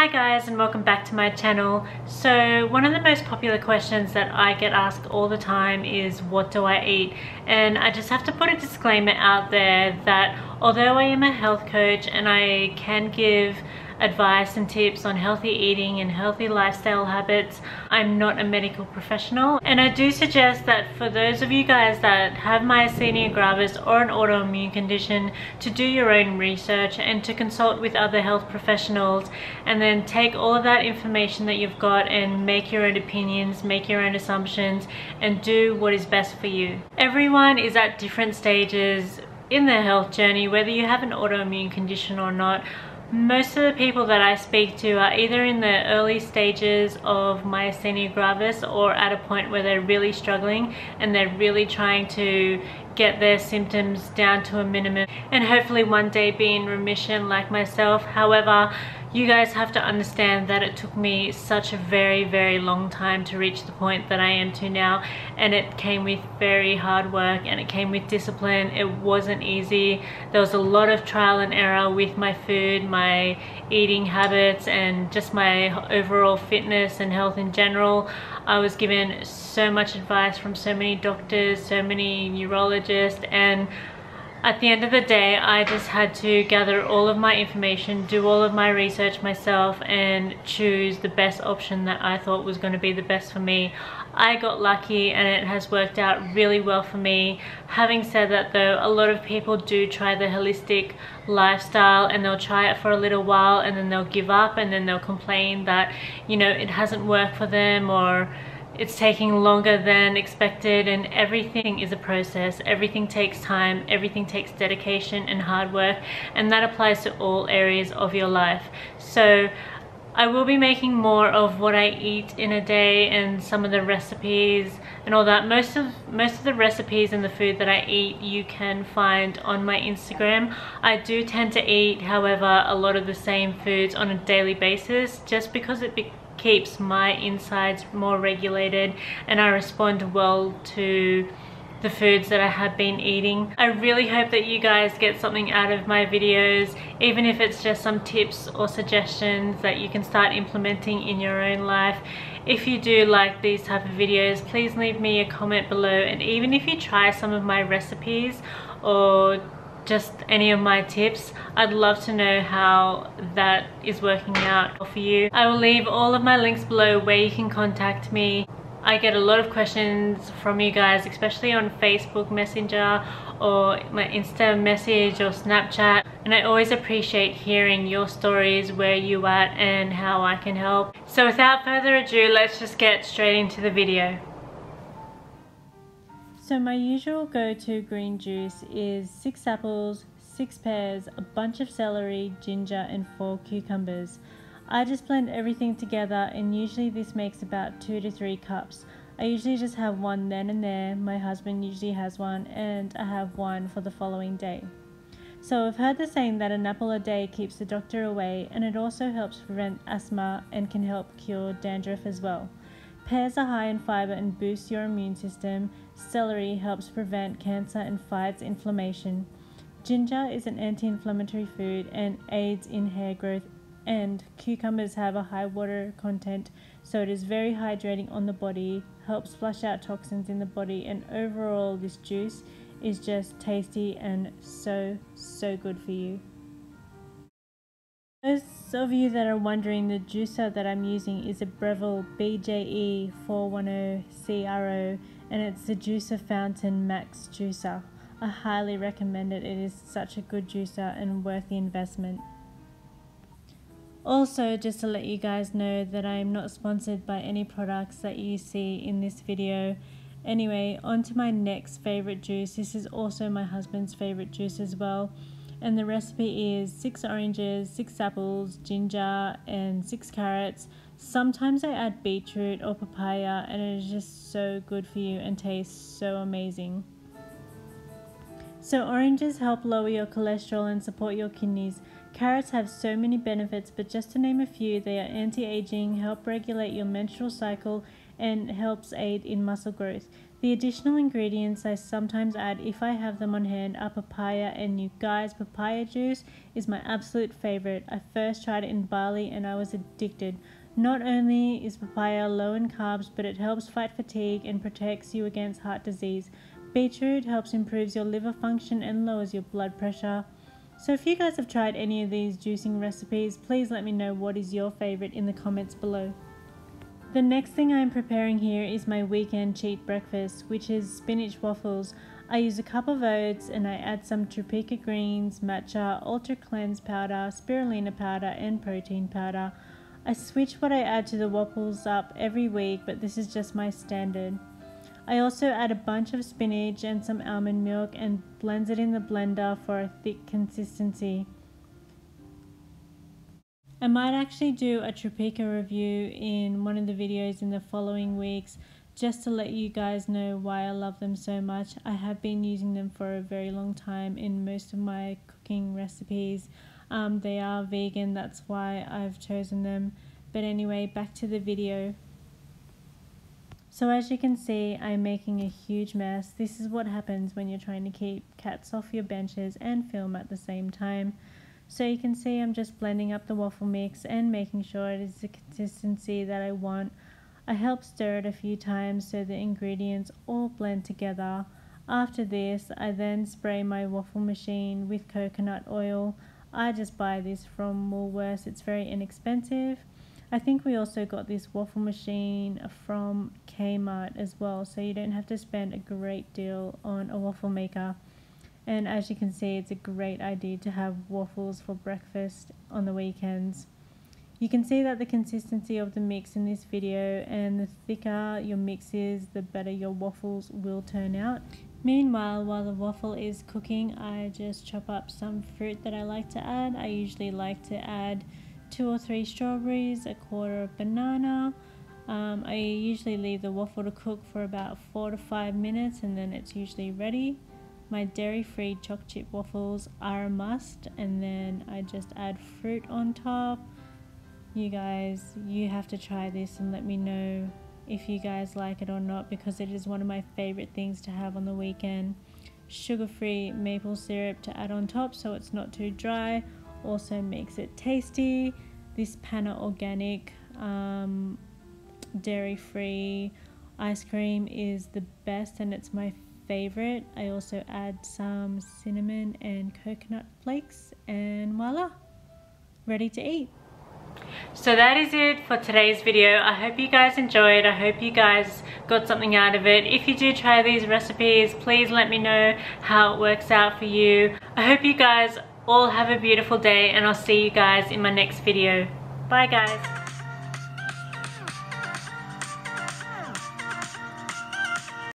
Hi guys, and welcome back to my channel. So one of the most popular questions that I get asked all the time is what do I eat? And I just have to put a disclaimer out there that although I am a health coach and I can give advice and tips on healthy eating and healthy lifestyle habits, I'm not a medical professional. And I do suggest that for those of you guys that have myasthenia gravis or an autoimmune condition, to do your own research and to consult with other health professionals, and then take all of that information that you've got and make your own opinions, make your own assumptions, and do what is best for you. Everyone is at different stages in their health journey, whether you have an autoimmune condition or not. Most of the people that I speak to are either in the early stages of myasthenia gravis or at a point where they're really struggling and they're really trying to get their symptoms down to a minimum and hopefully one day be in remission like myself. However, you guys have to understand that it took me such a very long time to reach the point that I am to now, and it came with very hard work and it came with discipline. It wasn't easy. There was a lot of trial and error with my food, my eating habits, and just my overall fitness and health in general. I was given so much advice from so many doctors, so many neurologists, and at the end of the day, I just had to gather all of my information, do all of my research myself, and choose the best option that I thought was going to be the best for me. I got lucky and it has worked out really well for me. Having said that though, a lot of people do try the holistic lifestyle and they'll try it for a little while and then they'll give up and then they'll complain that, you know, it hasn't worked for them or it's taking longer than expected. And everything is a process. Everything takes time, everything takes dedication and hard work, and that applies to all areas of your life. So I will be making more of what I eat in a day and some of the recipes and all that. Most of the recipes and the food that I eat you can find on my Instagram. I do tend to eat, however, a lot of the same foods on a daily basis just because it keeps my insides more regulated and I respond well to the foods that I have been eating. I really hope that you guys get something out of my videos, even if it's just some tips or suggestions that you can start implementing in your own life. If you do like these type of videos, please leave me a comment below, and even if you try some of my recipes or just any of my tips, I'd love to know how that is working out for you. I will leave all of my links below where you can contact me. I get a lot of questions from you guys, especially on Facebook Messenger or my Insta message or Snapchat, and I always appreciate hearing your stories, where you at and how I can help. So without further ado, let's just get straight into the video. So my usual go-to green juice is 6 apples, 6 pears, a bunch of celery, ginger and 4 cucumbers. I just blend everything together, and usually this makes about 2 to 3 cups. I usually just have one then and there. My husband usually has one and I have one for the following day. So I've heard the saying that an apple a day keeps the doctor away, and it also helps prevent asthma and can help cure dandruff as well. Pears are high in fiber and boost your immune system. Celery helps prevent cancer and fights inflammation. Ginger is an anti-inflammatory food and aids in hair growth, and cucumbers have a high water content, so it is very hydrating on the body, helps flush out toxins in the body, and overall this juice is just tasty and so good for you. Those of you that are wondering, the juicer that I'm using is a Breville BJE410CRO, and it's the Juicer Fountain Max Juicer. I highly recommend it. It is such a good juicer and worth the investment. Also, just to let you guys know that I am not sponsored by any products that you see in this video. Anyway, on to my next favorite juice. This is also my husband's favorite juice as well. And the recipe is 6 oranges, 6 apples, ginger and 6 carrots. Sometimes I add beetroot or papaya, and it is just so good for you and tastes so amazing. So oranges help lower your cholesterol and support your kidneys. Carrots have so many benefits, but just to name a few, they are anti-aging, help regulate your menstrual cycle, and helps aid in muscle growth. The additional ingredients I sometimes add if I have them on hand are papaya and you guys, papaya juice is my absolute favorite. I first tried it in Bali and I was addicted. Not only is papaya low in carbs, but it helps fight fatigue and protects you against heart disease. Beetroot helps improve your liver function and lowers your blood pressure. So if you guys have tried any of these juicing recipes, please let me know what is your favorite in the comments below. The next thing I am preparing here is my weekend cheat breakfast, which is spinach waffles. I use a cup of oats and I add some topeka greens, matcha, ultra cleanse powder, spirulina powder and protein powder. I switch what I add to the waffles up every week, but this is just my standard. I also add a bunch of spinach and some almond milk and blend it in the blender for a thick consistency. I might actually do a topeka review in one of the videos in the following weeks, just to let you guys know why I love them so much. I have been using them for a very long time in most of my cooking recipes. They are vegan, that's why I've chosen them. But anyway, back to the video. So as you can see, I'm making a huge mess. This is what happens when you're trying to keep cats off your benches and film at the same time. So you can see I'm just blending up the waffle mix and making sure it is the consistency that I want. I help stir it a few times so the ingredients all blend together. After this, I then spray my waffle machine with coconut oil. I just buy this from Woolworths, it's very inexpensive. I think we also got this waffle machine from Kmart as well, so you don't have to spend a great deal on a waffle maker. And as you can see, it's a great idea to have waffles for breakfast on the weekends. You can see that the consistency of the mix in this video, and the thicker your mix is, the better your waffles will turn out. Meanwhile, while the waffle is cooking, I just chop up some fruit that I like to add. I usually like to add 2 or 3 strawberries, a quarter of banana. I usually leave the waffle to cook for about 4 to 5 minutes and then it's usually ready. My dairy-free choc chip waffles are a must, and then I just add fruit on top. You guys, you have to try this and let me know if you guys like it or not, because it is one of my favorite things to have on the weekend. Sugar-free maple syrup to add on top so it's not too dry, also makes it tasty. This Panna Organic dairy-free ice cream is the best and it's my favorite. I also add some cinnamon and coconut flakes and voila, ready to eat. So that is it for today's video. I hope you guys enjoyed. I hope you guys got something out of it. If you do try these recipes, please let me know how it works out for you. I hope you guys all have a beautiful day and I'll see you guys in my next video. Bye guys.